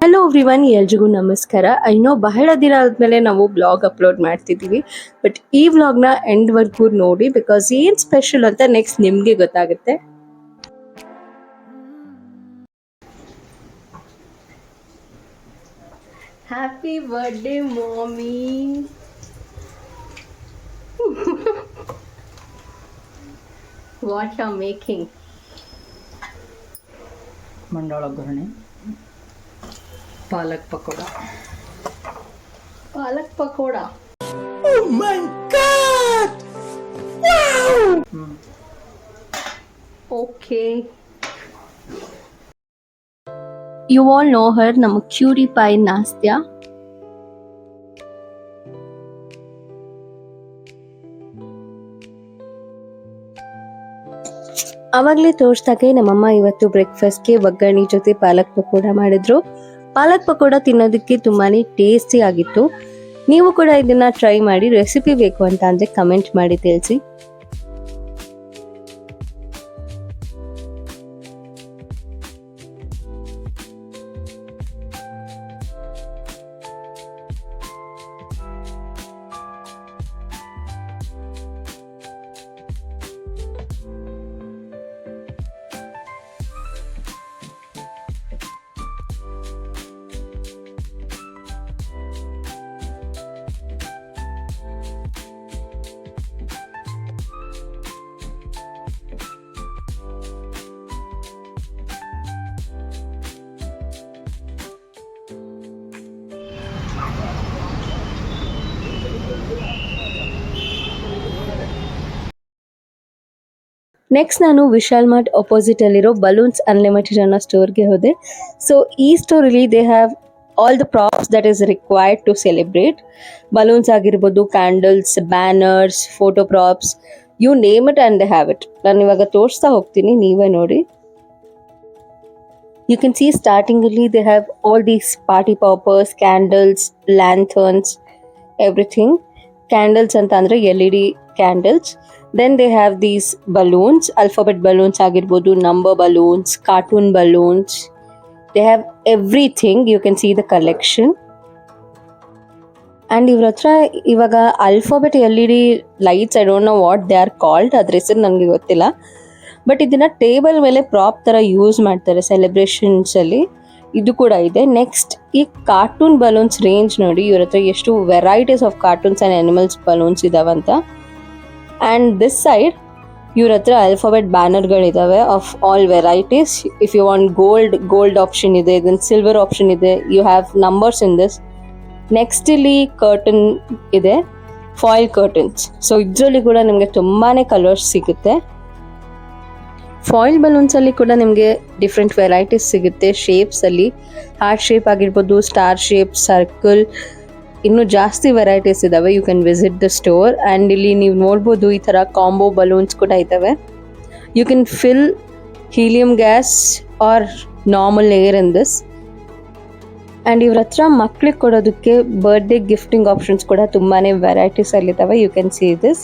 Hello everyone, ಎಲ್ರಿಗೂ ನಮಸ್ಕಾರ. I know ಬಹಳ ದಿನ ಆದಮೇಲೆ ನಾವು ಬ್ಲಾಗ್ ಅಪ್ಲೋಡ್ ಮಾಡ್ತಿದ್ದೀವಿ. ಬಟ್ ಈ ವ್ಲಾಗ್ನ ಎಂಡ್ವರೆಗೂ ನೋಡಿ, ಬಿಕಾಸ್ ಏನು ಸ್ಪೆಷಲ್ ಅಂತ ನೆಕ್ಸ್ಟ್ ನಿಮಗೆ ಗೊತ್ತಾಗುತ್ತೆ. Happy birthday Mami. What are making? ಮಂಡಾಳ ಒಗ್ಗರಣೆ, ಪಾಲಕ್ ಪಕೋಡ. ಪಾಲಕ್ pakoda. Oh my God! Wow! Okay. You all know her, ನಮ್ಮ ಕ್ಯೂರಿ ಪೈ ನಾಸ್ತ್ಯ. ಅವಾಗಲೇ ತೋರಿಸ್ದಾಗೆ ನಮ್ಮಮ್ಮ ಇವತ್ತು ಬ್ರೇಕ್ಫಾಸ್ಟ್ಗೆ ಒಗ್ಗರಣೆ ಜೊತೆ ಪಾಲಕ್ ಪಕೋಡ ಮಾಡಿದ್ರು. ಪಾಲಕ್ ಪಕೋಡ ತಿನ್ನೋದಕ್ಕೆ ತುಂಬಾನೇ ಟೇಸ್ಟಿ ಆಗಿತ್ತು. ನೀವು ಕೂಡ ಇದನ್ನ ಟ್ರೈ ಮಾಡಿ. ರೆಸಿಪಿ ಬೇಕು ಅಂತ ಅಂದ್ರೆ ಕಮೆಂಟ್ ಮಾಡಿ ತಿಳಿಸಿ. ನೆಕ್ಸ್ಟ್ ನಾನು ವಿಶಾಲ್ ಮಾರ್ಟ್ ಅಪೋಸಿಟ್ ಅಲ್ಲಿರೋ ಬಲೂನ್ಸ್ ಅನ್ಲಿಮಿಟೆಡ್ ಅನ್ನೋ ಸ್ಟೋರ್ಗೆ ಹೋದೆ. ಸೊ ಈ ಸ್ಟೋರಲ್ಲಿ they have all the props that is required to celebrate. Balloons ಆಗಿರ್ಬೋದು, candles, banners, photo props, you name it and they have it. ನಾನು ಇವಾಗ ತೋರಿಸ್ತಾ ಹೋಗ್ತೀನಿ, ನೀವೇ ನೋಡಿ. You can see startingly they have all these party poppers, candles, lanterns, everything. Candles anta andre LED candles. Then they have these balloons, alphabet balloons agirbodu, number balloons, cartoon balloons. They have everything. You can see the collection. And ಇವ್ರ ಹತ್ರ ಇವಾಗ alphabet LED lights, I don't know what they are called, ಅದ್ರ ಹೆಸರು ನನಗೆ ಗೊತ್ತಿಲ್ಲ. But ಇದನ್ನ table ಮೇಲೆ prop ತರ ಯೂಸ್ ಮಾಡ್ತಾರೆ ಸೆಲೆಬ್ರೇಷನ್ಸ್ ಅಲ್ಲಿ. ಇದು ಕೂಡ ಇದೆ. ನೆಕ್ಸ್ಟ್ ಈ ಕಾರ್ಟೂನ್ ಬಲೂನ್ಸ್ ರೇಂಜ್ ನೋಡಿ, ಇವ್ರ ಹತ್ರ ಎಷ್ಟು varieties of cartoons and animals balloons ಇದಾವಂತ. ಆ್ಯಂಡ್ ದಿಸ್ ಸೈಡ್ ಇವ್ರ ಹತ್ರ ಆಲ್ಫಾಬೆಟ್ ಬ್ಯಾನರ್ಗಳಿದಾವೆ of all varieties. If you want gold option ಇದೆ, ದೆನ್ ಸಿಲ್ವರ್ ಆಪ್ಷನ್ ಇದೆ. You have numbers in this. Next ಇಲ್ಲಿ ಕರ್ಟನ್ ಇದೆ, ಫಾಯಿಲ್ ಕರ್ಟನ್ಸ್. ಸೊ ಇದರಲ್ಲಿ ಕೂಡ ನಿಮಗೆ ತುಂಬಾನೇ ಕಲರ್ಸ್ ಸಿಗುತ್ತೆ. ಫಾಯಿಲ್ ಬಲೂನ್ಸ್ ಅಲ್ಲಿ ಕೂಡ ನಿಮಗೆ ಡಿಫ್ರೆಂಟ್ ವೆರೈಟೀಸ್ ಸಿಗುತ್ತೆ. ಶೇಪ್ಸ್ ಅಲ್ಲಿ ಹಾರ್ಟ್ ಶೇಪ್ ಆಗಿರ್ಬೋದು, ಸ್ಟಾರ್ ಶೇಪ್, ಸರ್ಕಲ್, ಇನ್ನೂ ಜಾಸ್ತಿ ವೆರೈಟೀಸ್ ಇದಾವೆ. You can visit the store. And ಇಲ್ಲಿ ನೀವು ನೋಡ್ಬೋದು ಈ ಥರ ಕಾಂಬೋ ಬಲೂನ್ಸ್ ಕೂಡ ಇದ್ದಾವೆ. You can fill helium gas or normal air in this. And ಇವ್ರ ಹತ್ರ ಮಕ್ಳಿಗೆ ಕೊಡೋದಕ್ಕೆ ಬರ್ಡೇ ಗಿಫ್ಟಿಂಗ್ ಆಪ್ಷನ್ಸ್ ಕೂಡ ತುಂಬಾ ವೆರೈಟೀಸ್ ಅಲ್ಲಿದ್ದಾವೆ. You can see this.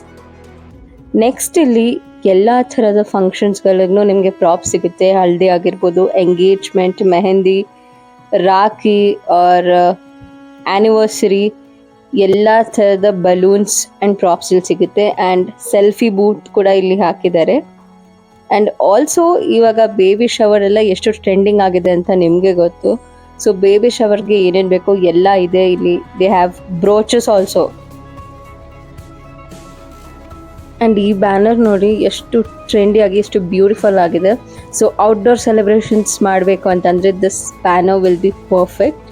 Next ಇಲ್ಲಿ ಎಲ್ಲ ಥರದ ಫಂಕ್ಷನ್ಸ್ಗಳಿಗೂ ನಿಮಗೆ ಪ್ರಾಪ್ ಸಿಗುತ್ತೆ. ಹಲ್ದಿ ಆಗಿರ್ಬೋದು, engagement, mehndi, rakhi or anniversary, ಎಲ್ಲ ಥರದ ಬಲೂನ್ಸ್ ಆ್ಯಂಡ್ ಪ್ರಾಪ್ಸ್ ಇಲ್ಲಿ ಸಿಗುತ್ತೆ. ಆ್ಯಂಡ್ ಸೆಲ್ಫಿ ಬೂತ್ ಕೂಡ ಇಲ್ಲಿ ಹಾಕಿದ್ದಾರೆ. ಆ್ಯಂಡ್ ಆಲ್ಸೋ ಇವಾಗ ಬೇಬಿ ಶವರ್ ಎಲ್ಲ ಎಷ್ಟು ಟ್ರೆಂಡಿಂಗ್ ಆಗಿದೆ ಅಂತ ನಿಮಗೆ ಗೊತ್ತು. ಸೊ ಬೇಬಿ ಶವರ್ಗೆ ಏನೇನು ಬೇಕೋ ಎಲ್ಲ ಇದೆ ಇಲ್ಲಿ. They have brooches also. And ಈ ಬ್ಯಾನರ್ ನೋಡಿ ಎಷ್ಟು ಟ್ರೆಂಡಿಯಾಗಿ, ಎಷ್ಟು ಬ್ಯೂಟಿಫುಲ್ ಆಗಿದೆ. ಸೊ ಔಟ್ಡೋರ್ ಸೆಲೆಬ್ರೇಷನ್ಸ್ ಮಾಡಬೇಕು ಅಂತಂದರೆ this banner will be perfect.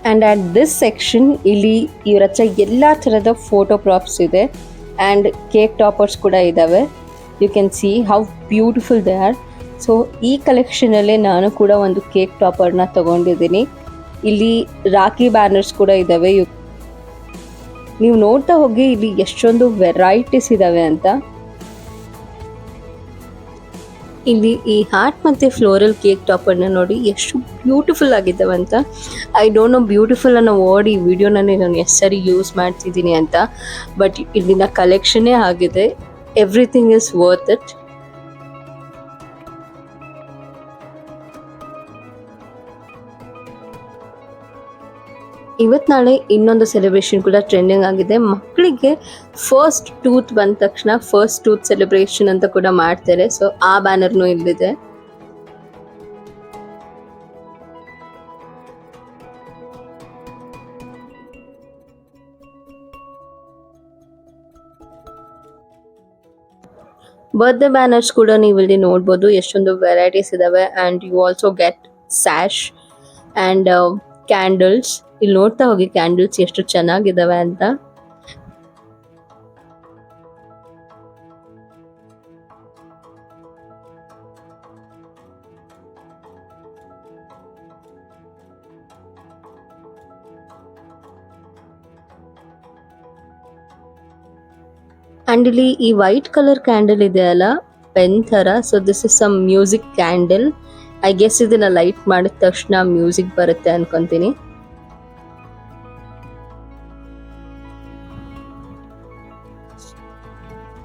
And at this section ಇಲ್ಲಿ ಇವ್ರ ಹತ್ರ ಎಲ್ಲ ಥರದ ಫೋಟೋ ಪ್ರಾಪ್ಸ್ ಇದೆ. ಆ್ಯಂಡ್ ಕೇಕ್ ಟಾಪರ್ಸ್ ಕೂಡ ಇದ್ದಾವೆ. You can see how beautiful they are. So ಈ ಕಲೆಕ್ಷನಲ್ಲೇ ನಾನು ಕೂಡ ಒಂದು ಕೇಕ್ ಟಾಪರ್ನ ತೊಗೊಂಡಿದ್ದೀನಿ. ಇಲ್ಲಿ ರಾಖಿ ಬ್ಯಾನರ್ಸ್ ಕೂಡ ಇದ್ದಾವೆ. ನೀವು ನೋಡ್ತಾ ಹೋಗಿ ಇಲ್ಲಿ ಎಷ್ಟೊಂದು ವೆರೈಟೀಸ್ ಇದಾವೆ ಅಂತ. ಇಲ್ಲಿ ಈ ಹಾರ್ಟ್ ಮತ್ತು ಫ್ಲೋರಲ್ ಕೇಕ್ ಟಾಪರ್ನ ನೋಡಿ ಎಷ್ಟು ಬ್ಯೂಟಿಫುಲ್ ಆಗಿದ್ದಾವೆ ಅಂತ. ಐ ಡೋಂಟ್ ನೋ ಬ್ಯೂಟಿಫುಲ್ ಅನ್ನೋ ವರ್ಡ್ ಈ ವಿಡಿಯೋನಲ್ಲಿ ನಾನು ಎಷ್ಟು ಸರಿ ಯೂಸ್ ಮಾಡ್ತಿದ್ದೀನಿ ಅಂತ. ಬಟ್ ಇಲ್ಲಿನ ಕಲೆಕ್ಷನ್ನೇ ಆಗಿದೆ. Everything is worth it. ಇವತ್ತು ನಾಳೆ ಇನ್ನೊಂದು ಸೆಲೆಬ್ರೇಷನ್ ಕೂಡ ಟ್ರೆಂಡಿಂಗ್ ಆಗಿದೆ. ಮಕ್ಕಳಿಗೆ ಫಸ್ಟ್ ಟೂತ್ ಬಂದ ತಕ್ಷಣ ಫಸ್ಟ್ ಟೂತ್ ಸೆಲೆಬ್ರೇಷನ್ ಅಂತ ಕೂಡ ಮಾಡ್ತಾರೆ. ಸೊ ಆ ಬ್ಯಾನರ್ನು ಇಲ್ಲಿದೆ. ಬರ್ತ್ಡೇ ಬ್ಯಾನರ್ಸ್ ಕೂಡ ನೀವು ಇಲ್ಲಿ ನೋಡ್ಬೋದು, ಎಷ್ಟೊಂದು ವೆರೈಟೀಸ್ ಇದಾವೆ. And you also get sash and candles. ಇಲ್ಲಿ ನೋಡ್ತಾ ಹೋಗಿ ಕ್ಯಾಂಡಲ್ಸ್ ಎಷ್ಟು ಚೆನ್ನಾಗಿದಾವೆ ಅಂತ. ಆ್ಯಂಡ್ ಇಲ್ಲಿ ಈ ವೈಟ್ ಕಲರ್ ಕ್ಯಾಂಡಲ್ ಇದೆ ಅಲ್ಲ, ಪೆನ್ ಥರ. So this is some music candle. I guess ಇದನ್ನ ಲೈಟ್ ಮಾಡಿದ ತಕ್ಷಣ ಮ್ಯೂಸಿಕ್ ಬರುತ್ತೆ ಅನ್ಕೊಂತೀನಿ.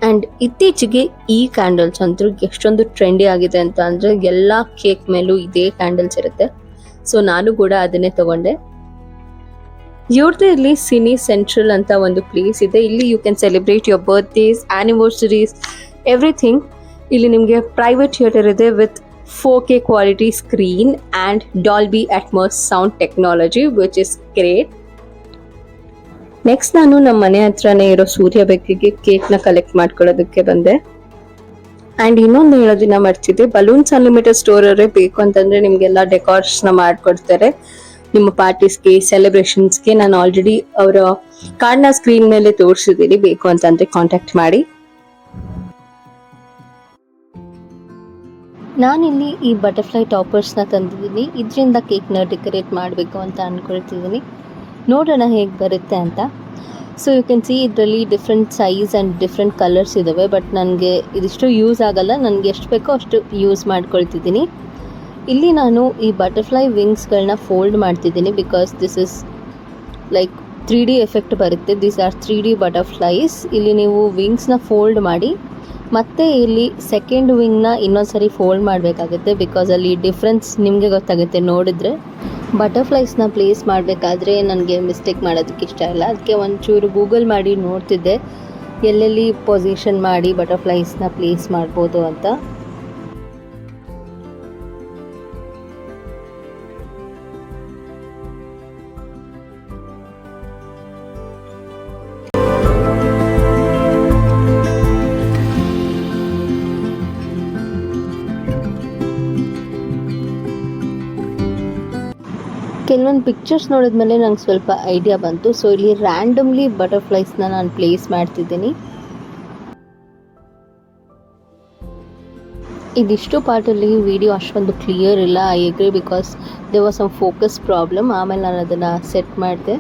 ಆ್ಯಂಡ್ ಇತ್ತೀಚೆಗೆ ಈ ಕ್ಯಾಂಡಲ್ಸ್ ಅಂತೂ ಎಷ್ಟೊಂದು ಟ್ರೆಂಡಿ ಆಗಿದೆ ಅಂತ ಅಂದರೆ ಎಲ್ಲ ಕೇಕ್ ಮೇಲೂ ಇದೇ ಕ್ಯಾಂಡಲ್ಸ್ ಇರುತ್ತೆ. ಸೊ ನಾನು ಕೂಡ ಅದನ್ನೇ ತಗೊಂಡೆ. ಇವ್ರದ್ದು ಇಲ್ಲಿ ಸಿನಿ ಸೆಂಟ್ರಲ್ ಅಂತ ಒಂದು ಪ್ಲೇಸ್ ಇದೆ. ಇಲ್ಲಿ you can celebrate your birthdays, anniversaries, everything. ಇಲ್ಲಿ ನಿಮಗೆ ಪ್ರೈವೇಟ್ ಥಿಯೇಟರ್ ಇದೆ with 4K quality screen and Dolby Atmos sound technology which is great. Next ನಾನು ನಮ್ಮ ಮನೆ ಹತ್ರನೇ ಇರೋ ಸೂರ್ಯ ಬೇಕರಿಗೆ ಕೇಕ್ನ ಕಲೆಕ್ಟ್ ಮಾಡ್ಕೊಳ್ಳೋದಕ್ಕೆ ಬಂದೆ. ಆ್ಯಂಡ್ ಇನ್ನೊಂದು ಹೇಳೋದಿನ ಮರ್ತಿದ್ದೆ, ಬಲೂನ್ಸ್ ಅನ್ಲಿಮಿಟೆಡ್ ಸ್ಟೋರ್ ಅವರೇ ಬೇಕು ಅಂತಂದರೆ ನಿಮಗೆಲ್ಲ ಡೆಕೋರ್ಸ್ನ ಮಾಡಿಕೊಡ್ತಾರೆ ನಿಮ್ಮ ಪಾರ್ಟೀಸ್ಗೆ, ಸೆಲೆಬ್ರೇಷನ್ಸ್ಗೆ. ನಾನು ಆಲ್ರೆಡಿ ಅವರ ಕಾರ್ಡ್ನ ಸ್ಕ್ರೀನ್ ಮೇಲೆ ತೋರಿಸಿದ್ದೀನಿ, ಬೇಕು ಅಂತಂದರೆ ಕಾಂಟ್ಯಾಕ್ಟ್ ಮಾಡಿ. ನಾನಿಲ್ಲಿ ಈ ಬಟರ್ಫ್ಲೈ ಟಾಪರ್ಸ್ನ ತಂದಿದ್ದೀನಿ. ಇದರಿಂದ ಕೇಕ್ನ ಡೆಕೋರೇಟ್ ಮಾಡಬೇಕು ಅಂತ ಅಂದ್ಕೊಳ್ತಿದ್ದೀನಿ. ನೋಡೋಣ ಹೇಗೆ ಬರುತ್ತೆ ಅಂತ. ಸೊ ಯು ಕ್ಯಾನ್ ಸಿ ಇದರಲ್ಲಿ different size and different colours ಇದ್ದಾವೆ. ಬಟ್ ನನಗೆ ಇದಿಷ್ಟು ಯೂಸ್ ಆಗಲ್ಲ, ನನಗೆ ಎಷ್ಟು ಬೇಕೋ ಅಷ್ಟು ಯೂಸ್ ಮಾಡ್ಕೊಳ್ತಿದ್ದೀನಿ. ಇಲ್ಲಿ ನಾನು ಈ ಬಟರ್ಫ್ಲೈ ವಿಂಗ್ಸ್ಗಳನ್ನ ಫೋಲ್ಡ್ ಮಾಡ್ತಿದ್ದೀನಿ because this is like 3D effect ಬರುತ್ತೆ. These are 3D butterflies. ಇಲ್ಲಿ ನೀವು ವಿಂಗ್ಸ್ನ ಫೋಲ್ಡ್ ಮಾಡಿ ಮತ್ತೆ ಇಲ್ಲಿ ಸೆಕೆಂಡ್ ವಿಂಗ್ನ ಇನ್ನೊಂದ್ಸರಿ ಫೋಲ್ಡ್ ಮಾಡಬೇಕಾಗುತ್ತೆ ಬಿಕಾಸ್ ಅಲ್ಲಿ ಡಿಫ್ರೆನ್ಸ್ ನಿಮಗೆ ಗೊತ್ತಾಗುತ್ತೆ ನೋಡಿದ್ರೆ. ಬಟರ್ಫ್ಲೈಸ್ನ ಪ್ಲೇಸ್ ಮಾಡಬೇಕಾದ್ರೆ ನನಗೆ ಮಿಸ್ಟೇಕ್ ಮಾಡೋದಕ್ಕೆ ಇಷ್ಟ ಇಲ್ಲ. ಅದಕ್ಕೆ ಒಂಚೂರು ಗೂಗಲ್ ಮಾಡಿ ನೋಡ್ತಿದ್ದೆ ಎಲ್ಲೆಲ್ಲಿ ಪೊಸಿಷನ್ ಮಾಡಿ ಬಟರ್ಫ್ಲೈಸ್ನ ಪ್ಲೇಸ್ ಮಾಡ್ಬೋದು ಅಂತ. ಕೆಲವೊಂದು ಪಿಕ್ಚರ್ಸ್ ನೋಡಿದ್ಮೇಲೆ ನಂಗೆ ಸ್ವಲ್ಪ ಐಡಿಯಾ ಬಂತು. ಸೊ ಇಲ್ಲಿ ರ್ಯಾಂಡಮ್ಲಿ ಬಟರ್ಫ್ಲೈಸ್ನ ನಾನು ಪ್ಲೇಸ್ ಮಾಡ್ತಿದ್ದೀನಿ. ಇದಿಷ್ಟು ಪಾರ್ಟಲ್ಲಿ ವಿಡಿಯೋ ಅಷ್ಟೊಂದು ಕ್ಲಿಯರ್ ಇಲ್ಲ, I agree, because they was some focus problem. ಆಮೇಲೆ ನಾನು ಅದನ್ನು ಸೆಟ್ ಮಾಡಿದೆ.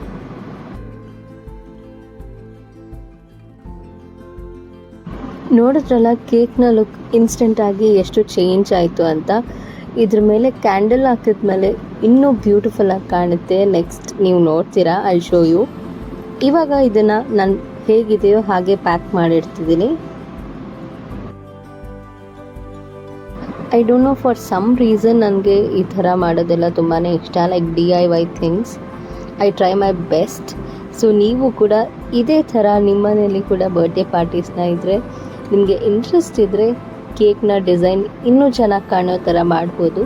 ನೋಡಿದ್ರಲ್ಲ ಕೇಕ್ನ ಲುಕ್ ಇನ್ಸ್ಟೆಂಟಾಗಿ ಎಷ್ಟು ಚೇಂಜ್ ಆಯಿತು ಅಂತ. ಇದ್ರ ಮೇಲೆ ಕ್ಯಾಂಡಲ್ ಹಾಕಿದ್ಮೇಲೆ ಇನ್ನೂ ಬ್ಯೂಟಿಫುಲ್ ಆಗಿ ಕಾಣುತ್ತೆ. ನೆಕ್ಸ್ಟ್ ನೀವು ನೋಡ್ತೀರಾ, ಐ ಶೋ ಯು. ಇವಾಗ ಇದನ್ನು ನಾನು ಹೇಗಿದೆಯೋ ಹಾಗೆ ಪ್ಯಾಕ್ ಮಾಡಿಡ್ತಿದ್ದೀನಿ. I don't know, for some reason ನನಗೆ ಈ ಥರ ಮಾಡೋದೆಲ್ಲ ತುಂಬಾ ಇಷ್ಟ, like DIY things. I try my best. So ನೀವು ಕೂಡ ಇದೇ ಥರ ನಿಮ್ಮ ಮನೆಯಲ್ಲಿ ಕೂಡ ಬರ್ಡೇ ಪಾರ್ಟೀಸ್ನ ಇದ್ದರೆ, ನಿಮಗೆ ಇಂಟ್ರೆಸ್ಟ್ ಇದ್ದರೆ ಕೇಕ್ನ ಡಿಸೈನ್ ಇನ್ನೂ ಚೆನ್ನಾಗಿ ಕಾಣೋ ಥರ ಮಾಡ್ಬೋದು.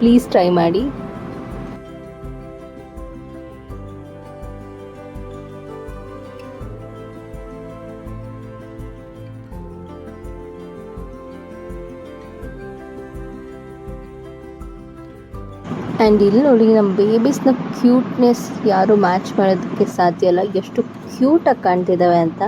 ಪ್ಲೀಸ್ ಟ್ರೈ ಮಾಡಿ. ಆ್ಯಂಡ್ ಇಲ್ಲಿ ನೋಡಿ, ನಮ್ಮ ಬೇಬೀಸ್ನ ಕ್ಯೂಟ್ನೆಸ್ ಯಾರೂ ಮ್ಯಾಚ್ ಮಾಡೋದಕ್ಕೆ ಸಾಧ್ಯ ಇಲ್ಲ, ಎಷ್ಟು ಕ್ಯೂಟಾಗಿ ಕಾಣ್ತಿದ್ದಾವೆ ಅಂತ.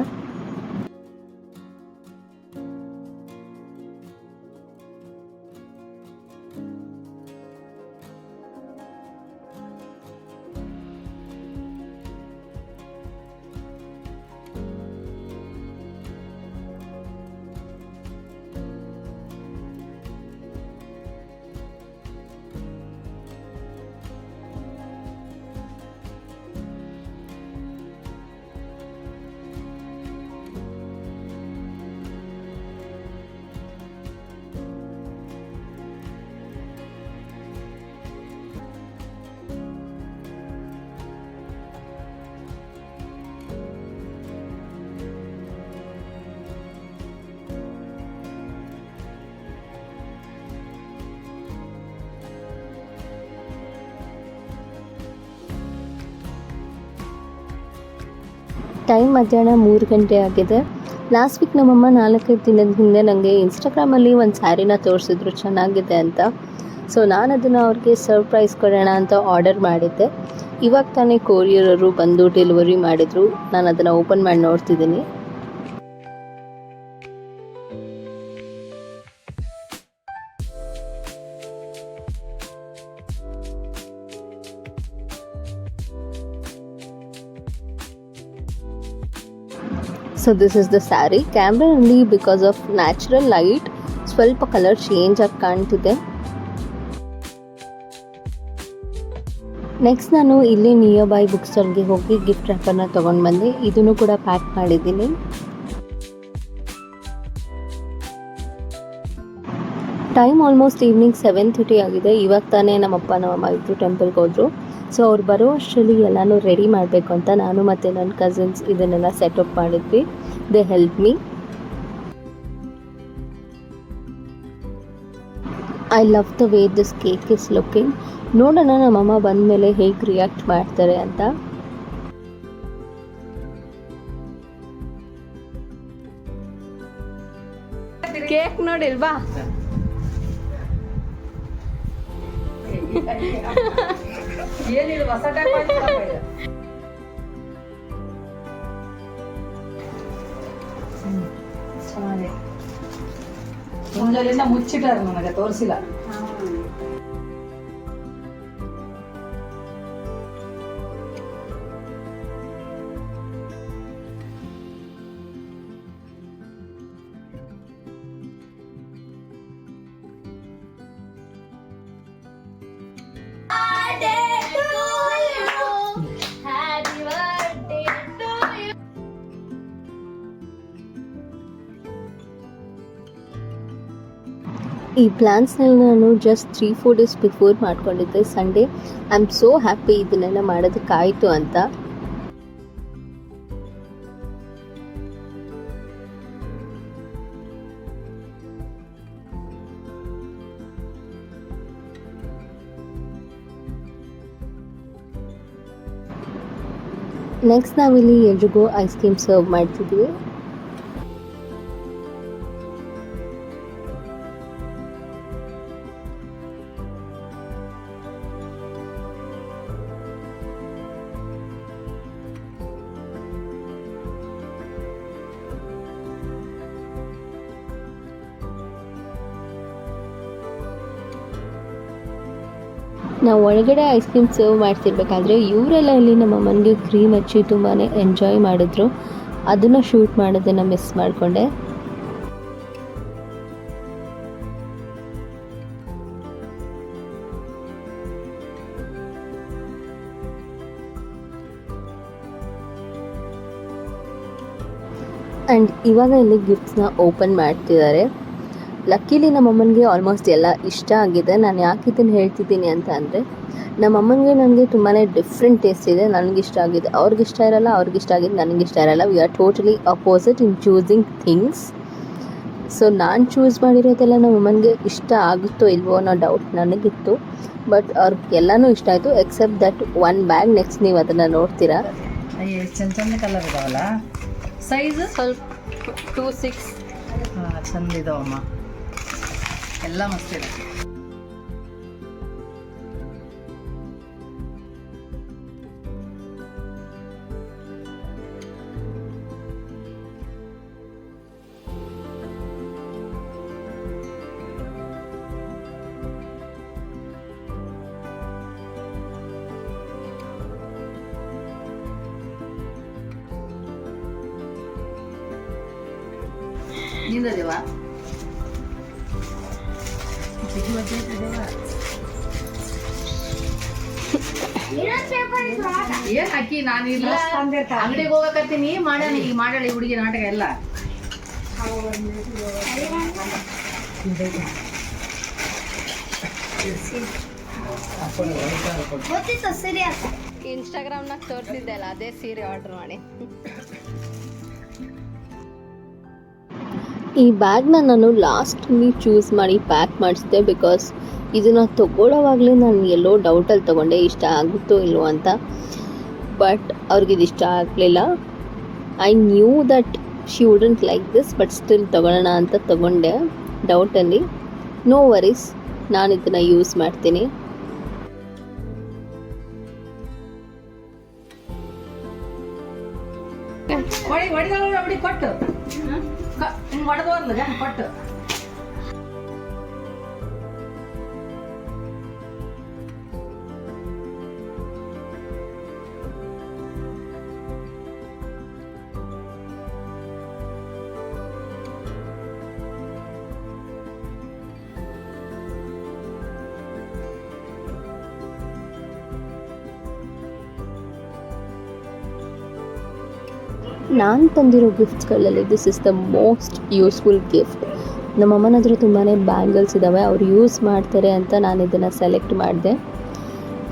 ಟೈಮ್ ಮಧ್ಯಾಹ್ನ 3 ಗಂಟೆ ಆಗಿದೆ. ಲಾಸ್ಟ್ ವೀಕ್ ನಮ್ಮಮ್ಮ 4-5 ದಿನದ ಹಿಂದೆ ನನಗೆ ಇನ್ಸ್ಟಾಗ್ರಾಮಲ್ಲಿ ಒಂದು ಸ್ಯಾರಿನ ತೋರಿಸಿದ್ರು ಚೆನ್ನಾಗಿದೆ ಅಂತ. ಸೊ ನಾನು ಅದನ್ನು ಅವ್ರಿಗೆ ಸರ್ಪ್ರೈಸ್ ಕೊಡೋಣ ಅಂತ ಆರ್ಡರ್ ಮಾಡಿದ್ದೆ. ಇವಾಗ ತಾನೇ ಕೊರಿಯರರು ಬಂದು ಡೆಲಿವರಿ ಮಾಡಿದರು. ನಾನು ಅದನ್ನು ಓಪನ್ ಮಾಡಿ ನೋಡ್ತಿದ್ದೀನಿ. So this is the sari. ಕ್ಯಾಮ್ರಾನಲ್ಲಿ ಬಿಕಾಸ್ ಆಫ್ ನ್ಯಾಚುರಲ್ ಲೈಟ್ ಸ್ವಲ್ಪ ಕಲರ್ ಚೇಂಜ್ ಆಗಿ ಕಾಣ್ತಿದೆ. ನೆಕ್ಸ್ಟ್ ನಾನು ಇಲ್ಲಿ ನಿಯರ್ ಬೈ ಬುಕ್ ಸ್ಟಾಲ್ಗೆ ಹೋಗಿ ಗಿಫ್ಟ್ ರ್ಯಾಪರ್ನ ತೊಗೊಂಡು ಬಂದೆ. ಇದನ್ನು ಕೂಡ ಪ್ಯಾಕ್ ಮಾಡಿದ್ದೀನಿ. ಟೈಮ್ ಆಲ್ಮೋಸ್ಟ್ ಈವ್ನಿಂಗ್ 7:30 ಆಗಿದೆ. ಇವಾಗ ತಾನೇ ನಮ್ಮಪ್ಪ ನಮ್ಮಮ್ಮ ಇಬ್ಬರು ಟೆಂಪಲ್ಗೆ ಹೋದರು. ಸೊ ಅವ್ರು ಬರೋ ಅಷ್ಟರಲ್ಲಿ ಎಲ್ಲನೂ ರೆಡಿ ಮಾಡಬೇಕು ಅಂತ ನಾನು ಮತ್ತು ನನ್ನ ಕಸಿನ್ಸ್ ಇದನ್ನೆಲ್ಲ ಸೆಟಪ್ ಮಾಡಿದ್ವಿ. They help me. I love the way this cake is looking. ನೋಡೋಣ ನಮ್ಮಮ್ಮ ಬಂದ ಮೇಲೆ ಹೇಗೆ ರಿಯಾಕ್ಟ್ ಮಾಡ್ತಾರೆ ಅಂತ. ಕೇಕ್ ನೋಡಿಲ್ವಾ? ಏನಿದು ಹೊಸ ಟೈಪ್ ಚೆನ್ನಾಗಿ ಮುಂಜಾನೆಯಿಂದ ಮುಚ್ಚಿಟ್ಟಾರ, ನನಗೆ ತೋರಿಸಿಲ್ಲ. ಈ ಪ್ಲ್ಯಾನ್ಸ್ನೆಲ್ಲ ನಾನು ಜಸ್ಟ್ 3-4 ಡೇಸ್ ಬಿಫೋರ್ ಮಾಡ್ಕೊಂಡಿದ್ದೆ. Sunday I am so happy ಇದನ್ನೆಲ್ಲ ಮಾಡೋದಕ್ಕಾಯಿತು ಅಂತ. ನೆಕ್ಸ್ಟ್ ನಾವಿಲ್ಲಿ ಎಲ್ರಿಗೂ ಐಸ್ ಕ್ರೀಮ್ ಸರ್ವ್ ಮಾಡ್ತಿದ್ವಿ. ನಾವು ಒಳಗಡೆ ಐಸ್ ಕ್ರೀಮ್ ಸರ್ವ್ ಮಾಡ್ತಿರ್ಬೇಕಾದ್ರೆ ಇವರೆಲ್ಲ ಇಲ್ಲಿ ನಮ್ಮ ಅಮ್ಮನಿಗೆ ಕ್ರೀಮ್ ಹಚ್ಚಿ ತುಂಬಾ ಎಂಜಾಯ್ ಮಾಡಿದ್ರು. ಅದನ್ನು ಶೂಟ್ ಮಾಡೋದನ್ನು ಮಿಸ್ ಮಾಡಿಕೊಂಡೆ. ಆ್ಯಂಡ್ ಇವಾಗ ಇಲ್ಲಿ ಗಿಫ್ಟ್ಸ್ನ ಓಪನ್ ಮಾಡ್ತಿದ್ದಾರೆ. ಲಕ್ಕಿಲಿ ನಮ್ಮಮ್ಮನಿಗೆ ಆಲ್ಮೋಸ್ಟ್ ಎಲ್ಲ ಇಷ್ಟ ಆಗಿದೆ. ನಾನು ಯಾಕೆ ಇದನ್ನು ಹೇಳ್ತಿದ್ದೀನಿ ಅಂತ ಅಂದರೆ, ನಮ್ಮಮ್ಮನಿಗೆ ನನಗೆ ತುಂಬಾ ಡಿಫ್ರೆಂಟ್ ಟೇಸ್ಟ್ ಇದೆ. ನನಗಿಷ್ಟ ಆಗಿದೆ ಅವ್ರಿಗಿಷ್ಟ ಇರಲ್ಲ, ಅವ್ರಿಗಿಷ್ಟ ಆಗಿದ್ದು ನನಗಿಷ್ಟ ಇರಲ್ಲ. We are totally opposite in choosing things. So ನಾನು ಚೂಸ್ ಮಾಡಿರೋದೆಲ್ಲ ನಮ್ಮಮ್ಮನಿಗೆ ಇಷ್ಟ ಆಗುತ್ತೋ ಇಲ್ವೋ ಅನ್ನೋ ಡೌಟ್ ನನಗಿತ್ತು. ಬಟ್ ಅವ್ರಿಗೆಲ್ಲನೂ ಇಷ್ಟ ಆಯಿತು except that one bag. Next ನೀವು ಅದನ್ನು ನೋಡ್ತೀರಾ. ಚಂದ ಚಂದ ಕಲರ್ ಇದಾವಲ್ಲ. ಸೈಜ್ ಸ್ವಲ್ಪ 2-6 ಚಂದ ಇದಾವಮ್ಮ, ಎಲ್ಲ ಮಸ್ತಿದೆ. ನಿಂದದೇವಾ ಏನ್ ಹಾಕಿ ನಾನು ಇಲ್ಲ ಅಂಗಡಿಗೆ ಹೋಗಕತ್ತೀನಿ. ಮಾಡೋಣ ಈಗ ಮಾಡೋಣ ಈ ಹುಡುಗಿ ನಾಟಕ ಎಲ್ಲ. ಇನ್ಸ್ಟಾಗ್ರಾಮ್ನಾಗ ತೋರಿಸಿದ್ದೆ ಅಲ್ಲ, ಅದೇ ಸೀರೆ ಆರ್ಡರ್ ಮಾಡಿ. ಈ ಬ್ಯಾಗ್ನ ನಾನು ಲಾಸ್ಟಲ್ಲಿ ಚೂಸ್ ಮಾಡಿ ಪ್ಯಾಕ್ ಮಾಡಿಸಿದೆ. ಬಿಕಾಸ್ ಇದನ್ನು ತೊಗೊಳ್ಳೋವಾಗಲೇ ನಾನು ಎಲ್ಲೋ ಡೌಟಲ್ಲಿ ತೊಗೊಂಡೆ ಇಷ್ಟ ಆಗುತ್ತೋ ಇಲ್ವೋ ಅಂತ. ಬಟ್ ಅವ್ರಿಗಿದು ಇಷ್ಟ ಆಗಲಿಲ್ಲ. I knew that she wouldn't like this, but still ತೊಗೊಳ್ಳೋಣ ಅಂತ ತೊಗೊಂಡೆ ಡೌಟಲ್ಲಿ. ನೋ ವರೀಸ್, ನಾನು ಇದನ್ನು ಯೂಸ್ ಮಾಡ್ತೀನಿ. ಕೊಟ್ಟು ಕೊಟ್ಟು ನಾನು ತಂದಿರೋ ಗಿಫ್ಟ್ಸ್ಗಳಲ್ಲಿ this is the most useful gift. ನಮ್ಮಮ್ಮನ ಹತ್ರ ತುಂಬಾ ಬ್ಯಾಂಗಲ್ಸ್ ಇದ್ದಾವೆ, ಅವ್ರು ಯೂಸ್ ಮಾಡ್ತಾರೆ ಅಂತ ನಾನು ಇದನ್ನು ಸೆಲೆಕ್ಟ್ ಮಾಡಿದೆ.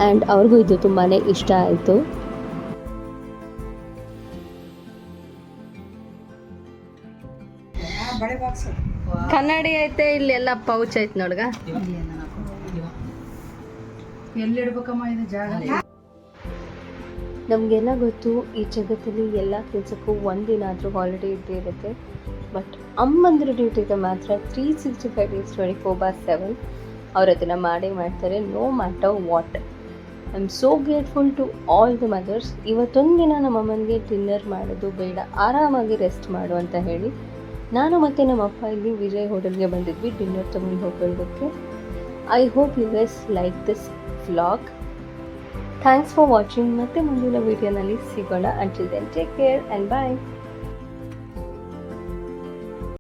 ಆ್ಯಂಡ್ ಅವ್ರಿಗೂ ಇದು ತುಂಬಾ ಇಷ್ಟ ಆಯಿತು. ಕನ್ನಡಿ ಐತೆ, ಇಲ್ಲೆಲ್ಲ ಪೌಚ್ ಐತೆ ನೋಡ್ಗ. ಎಲ್ಲಿಡ್ಬೇಕಮ್ಮ ಇದು ಜಾಗ? ನಮಗೆಲ್ಲ ಗೊತ್ತು ಈ ಜಗತ್ತಲ್ಲಿ ಎಲ್ಲ ಕೆಲಸಕ್ಕೂ ಒಂದಿನ ಆದರೂ ಹಾಲಿಡೇ ಇದ್ದೇ ಇರುತ್ತೆ. ಬಟ್ ಅಮ್ಮಂದ್ರ ಡ್ಯೂಟಿಗೆ ಮಾತ್ರ 365 days 24/7 ಅವ್ರು ಅದನ್ನು ಮಾಡೇ ಮಾಡ್ತಾರೆ, no matter what. I am so grateful to all the mothers. ಇವತ್ತೊಂದಿನ ನಮ್ಮ ಅಮ್ಮನಿಗೆ ಡಿನ್ನರ್ ಮಾಡೋದು ಬೇಡ, ಆರಾಮಾಗಿ ರೆಸ್ಟ್ ಮಾಡು ಅಂತ ಹೇಳಿ ನಾನು ಮತ್ತು ನಮ್ಮ ಅಪ್ಪ ಇಲ್ಲಿ ವಿಜಯ್ ಹೋಟೆಲ್ಗೆ ಬಂದಿದ್ವಿ ಡಿನ್ನರ್ ತೊಗೊಂಡು ಹೋಗೋದಕ್ಕೆ. I hope you guys like this vlog. Thanks for watching. ಮತ್ತೆ ಮುಂದಿನ ವೀಡಿಯೋನಲ್ಲಿ ಸಿಗೋಣ. Until then take care and bye.